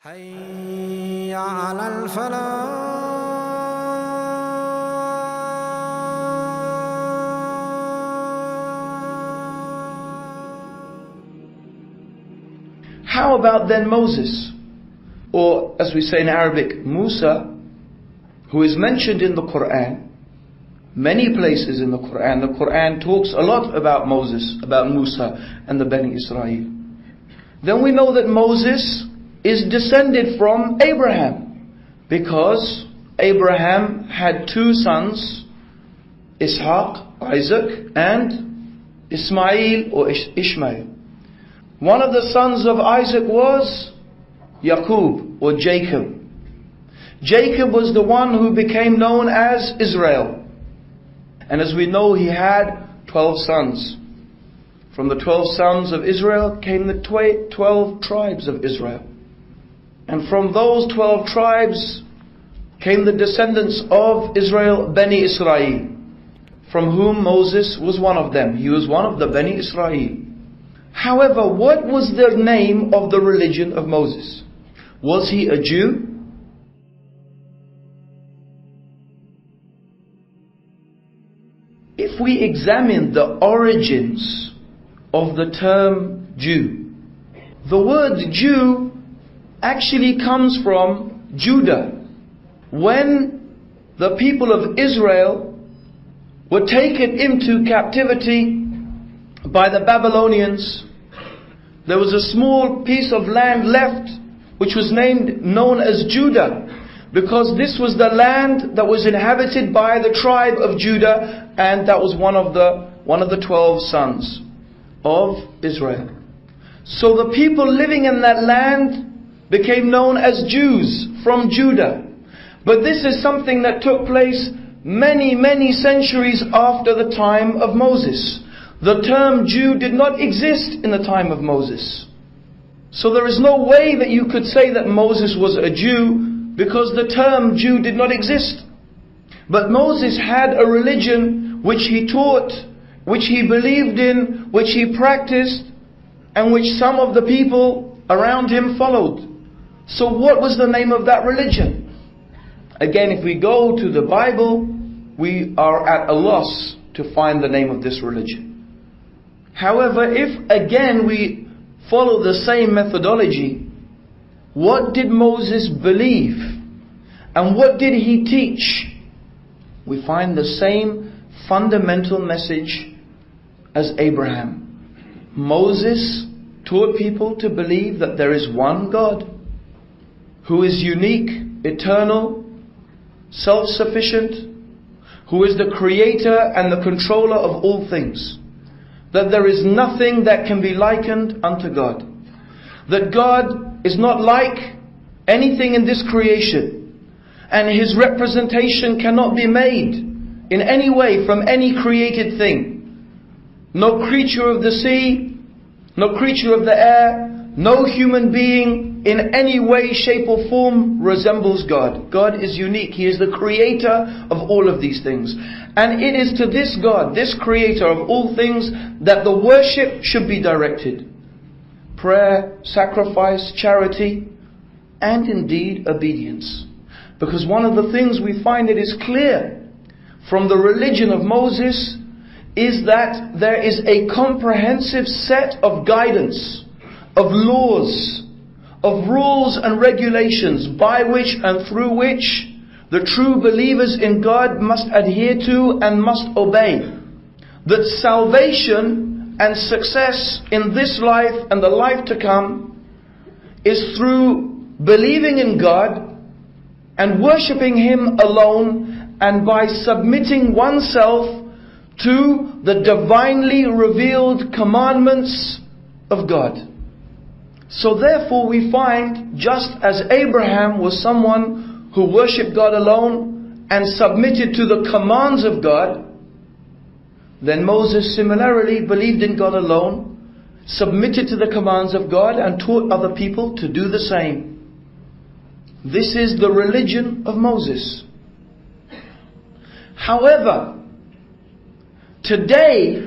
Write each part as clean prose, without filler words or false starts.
حي على الفلاح. How about then Moses, or as we say in Arabic, Musa, who is mentioned in the Qur'an, many places in the Qur'an. The Qur'an talks a lot about Moses, about Musa and the Bani Israel. Then we know that Moses is descended from Abraham, because Abraham had two sons, Ishaq, Isaac, and Ismail or Ishmael. One of the sons of Isaac was Yaqub or Jacob. Jacob was the one who became known as Israel. And as we know, he had 12 sons. From the 12 sons of Israel came the 12 tribes of Israel. And from those 12 tribes came the descendants of Israel, Bani Israel, from whom Moses was one of them. He was one of the Bani Israel. However, what was the name of the religion of Moses? Was he a Jew? If we examine the origins of the term Jew, the word Jew actually comes from Judah. When the people of Israel were taken into captivity by the Babylonians, there was a small piece of land left which was known as Judah, because this was the land that was inhabited by the tribe of Judah, and that was one of the 12 sons of Israel. So the people living in that land became known as Jews from Judah. But this is something that took place many centuries after the time of Moses. The term Jew did not exist in the time of Moses. So there is no way that you could say that Moses was a Jew, because the term Jew did not exist. But Moses had a religion which he taught, which he believed in, which he practiced, and which some of the people around him followed. So what was the name of that religion? Again, if we go to the Bible, we are at a loss to find the name of this religion. However, if again we follow the same methodology, what did Moses believe? And what did he teach? We find the same fundamental message as Abraham. Moses taught people to believe that there is one God, who is unique, eternal, self-sufficient, who is the creator and the controller of all things. That there is nothing that can be likened unto God. That God is not like anything in this creation, and His representation cannot be made in any way from any created thing. No creature of the sea, no creature of the air, no human being in any way, shape or form resembles God. God is unique. He is the creator of all of these things. And it is to this God, this creator of all things, that the worship should be directed. Prayer, sacrifice, charity, and indeed obedience. Because one of the things we find it is clear from the religion of Moses is that there is a comprehensive set of guidance, of laws, of rules and regulations by which and through which the true believers in God must adhere to and must obey. That salvation and success in this life and the life to come is through believing in God and worshipping Him alone, and by submitting oneself to the divinely revealed commandments of God. So therefore we find, just as Abraham was someone who worshipped God alone and submitted to the commands of God, then Moses similarly believed in God alone, submitted to the commands of God, and taught other people to do the same. This is the religion of Moses. However, today,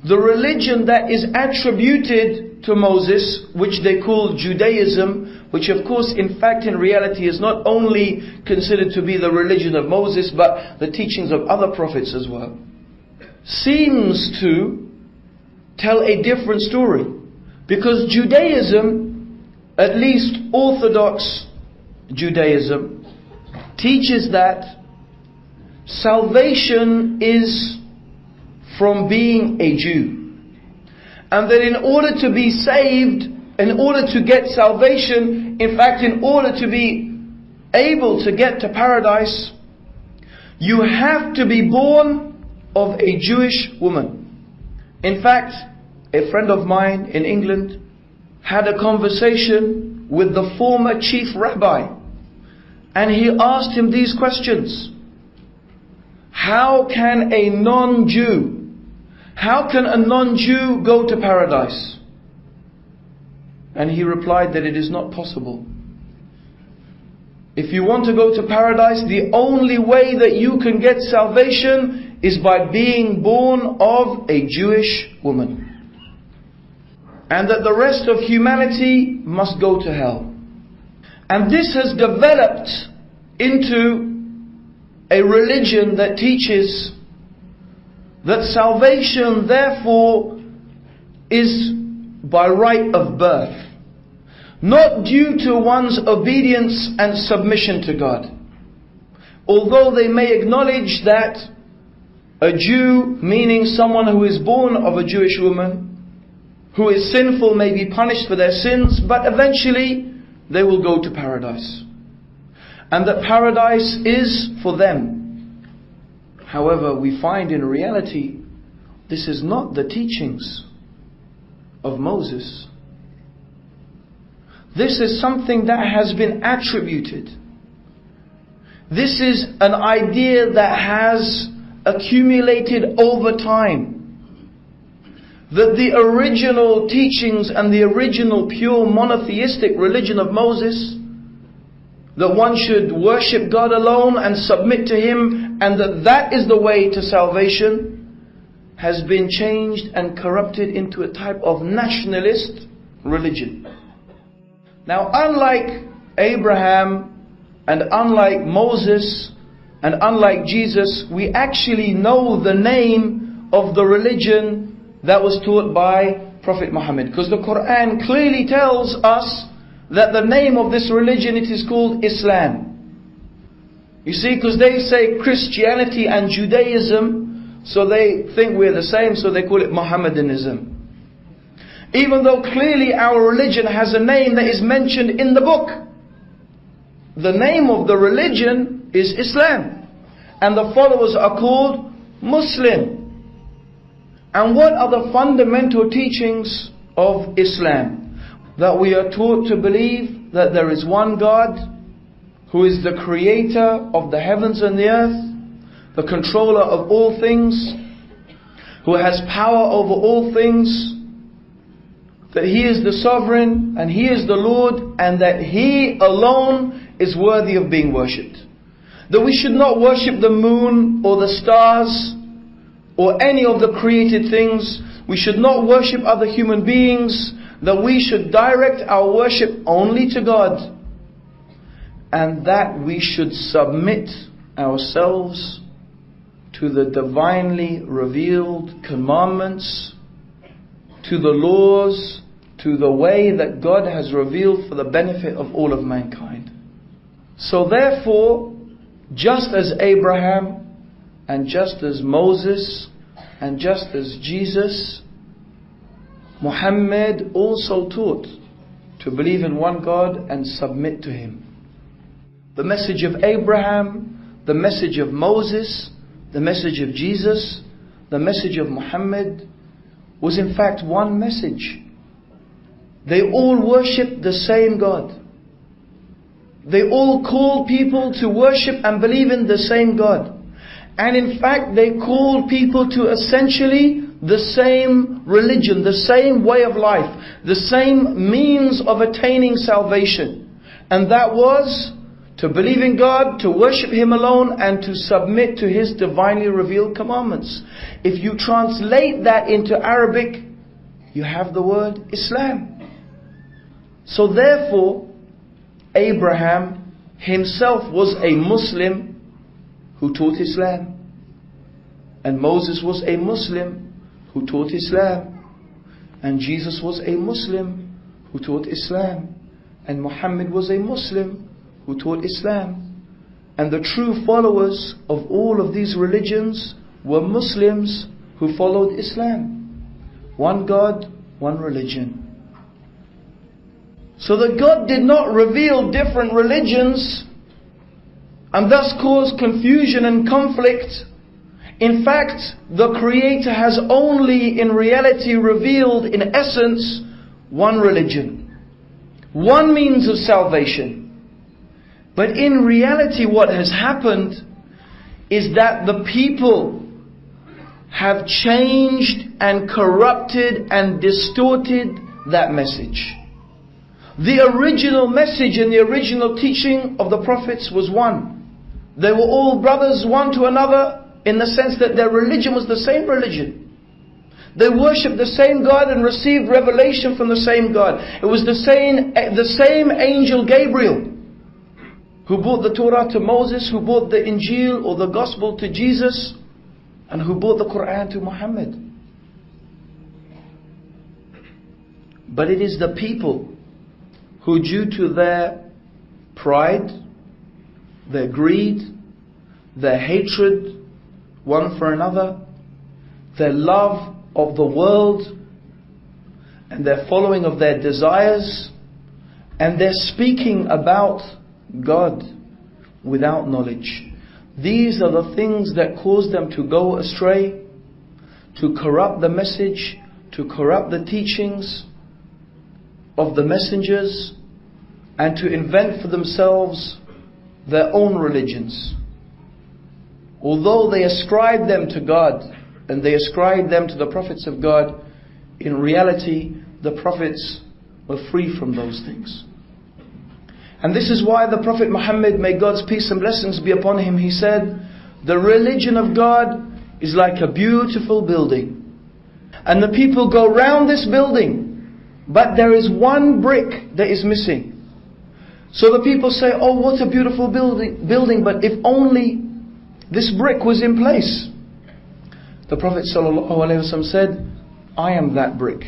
the religion that is attributed to Moses, which they call Judaism, which of course in fact in reality is not only considered to be the religion of Moses, but the teachings of other prophets as well, seems to tell a different story. Because Judaism, at least Orthodox Judaism, teaches that salvation is from being a Jew. And that in order to be saved, in order to get salvation, in fact in order to be able to get to paradise, you have to be born of a Jewish woman. In fact, a friend of mine in England had a conversation with the former chief rabbi, and he asked him these questions. How can a non-Jew go to paradise? And he replied that it is not possible. If you want to go to paradise, the only way that you can get salvation is by being born of a Jewish woman. And that the rest of humanity must go to hell. And this has developed into a religion that teaches that salvation therefore is by right of birth, not due to one's obedience and submission to God. Although they may acknowledge that a Jew, meaning someone who is born of a Jewish woman, who is sinful, may be punished for their sins, but eventually they will go to paradise. And that paradise is for them. However, we find in reality, this is not the teachings of Moses. This is something that has been attributed. This is an idea that has accumulated over time. That the original teachings and the original pure monotheistic religion of Moses, that one should worship God alone and submit to Him, and that is the way to salvation, has been changed and corrupted into a type of nationalist religion. Now, unlike Abraham and unlike Moses and unlike Jesus, we actually know the name of the religion that was taught by Prophet Muhammad. Because the Qur'an clearly tells us that the name of this religion, it is called Islam. You see, because they say Christianity and Judaism, so they think we're the same, so they call it Mohammedanism. Even though clearly our religion has a name that is mentioned in the book. The name of the religion is Islam. And the followers are called Muslim. And what are the fundamental teachings of Islam? That we are taught to believe that there is one God, who is the creator of the heavens and the earth, the controller of all things, who has power over all things, that He is the sovereign and He is the Lord, and that He alone is worthy of being worshipped. That we should not worship the moon or the stars or any of the created things. We should not worship other human beings. That we should direct our worship only to God. And that we should submit ourselves to the divinely revealed commandments, to the laws, to the way that God has revealed for the benefit of all of mankind. So therefore, just as Abraham and just as Moses and just as Jesus, Muhammad also taught to believe in one God and submit to Him. The message of Abraham, the message of Moses, the message of Jesus, the message of Muhammad was in fact one message. They all worship the same God. They all call people to worship and believe in the same God. And in fact, they call people to essentially the same religion, the same way of life, the same means of attaining salvation. And that was to believe in God, to worship Him alone, and to submit to His divinely revealed commandments. If you translate that into Arabic, you have the word Islam. So therefore, Abraham himself was a Muslim who taught Islam. And Moses was a Muslim who taught Islam. And Jesus was a Muslim who taught Islam. And Muhammad was a Muslim who taught Islam. And the true followers of all of these religions were Muslims who followed Islam. One God, one religion. So that God did not reveal different religions and thus cause confusion and conflict. In fact, the Creator has only in reality revealed in essence one religion, one means of salvation. But in reality what has happened is that the people have changed and corrupted and distorted that message. The original message and the original teaching of the prophets was one. They were all brothers one to another in the sense that their religion was the same religion. They worshipped the same God and received revelation from the same God. It was the same angel Gabriel who brought the Torah to Moses, who brought the Injil or the Gospel to Jesus, and who brought the Qur'an to Muhammad. But it is the people who, due to their pride, their greed, their hatred one for another, their love of the world, and their following of their desires, and their speaking about God without knowledge. These are the things that cause them to go astray, to corrupt the message, to corrupt the teachings of the messengers, and to invent for themselves their own religions. Although they ascribe them to God and they ascribe them to the prophets of God, in reality the prophets were free from those things. And this is why the Prophet Muhammad, may God's peace and blessings be upon him, he said, the religion of God is like a beautiful building, and the people go round this building, but there is one brick that is missing. So the people say, oh, what a beautiful building, but if only this brick was in place. The Prophet ﷺ said, I am that brick.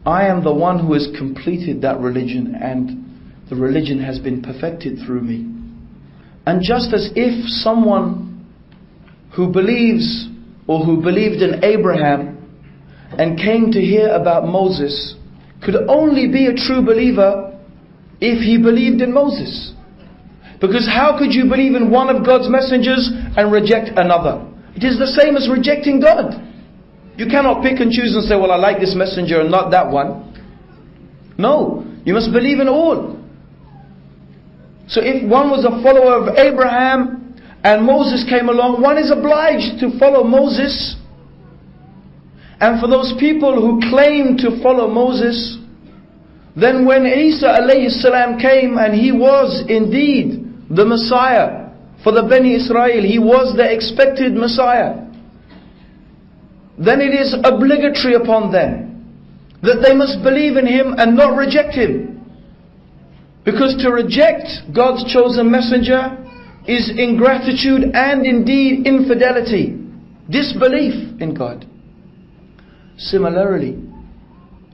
I am the one who has completed that religion, and the religion has been perfected through me. And just as if someone who believes or who believed in Abraham and came to hear about Moses could only be a true believer if he believed in Moses. Because how could you believe in one of God's messengers and reject another? It is the same as rejecting God. You cannot pick and choose and say, well, I like this messenger and not that one. No, you must believe in all. So if one was a follower of Abraham and Moses came along, one is obliged to follow Moses. And for those people who claim to follow Moses, then when Isa alayhi salam came and he was indeed the Messiah for the Bani Israel, he was the expected Messiah, then it is obligatory upon them that they must believe in him and not reject him. Because to reject God's chosen messenger is ingratitude and indeed infidelity, disbelief in God. Similarly,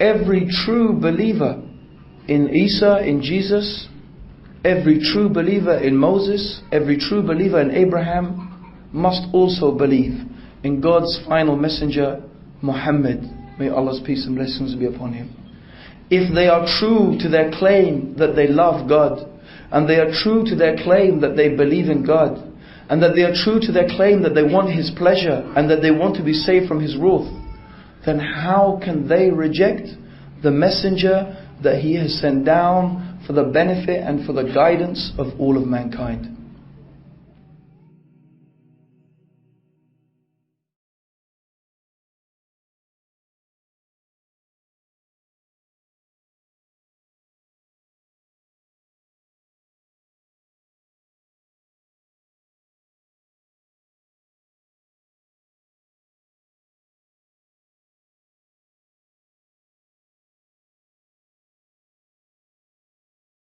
every true believer in Isa, in Jesus, every true believer in Moses, every true believer in Abraham must also believe in God's final messenger, Muhammad. May Allah's peace and blessings be upon him. If they are true to their claim that they love God, and they are true to their claim that they believe in God, and that they are true to their claim that they want His pleasure and that they want to be saved from His wrath, then how can they reject the messenger that He has sent down for the benefit and for the guidance of all of mankind?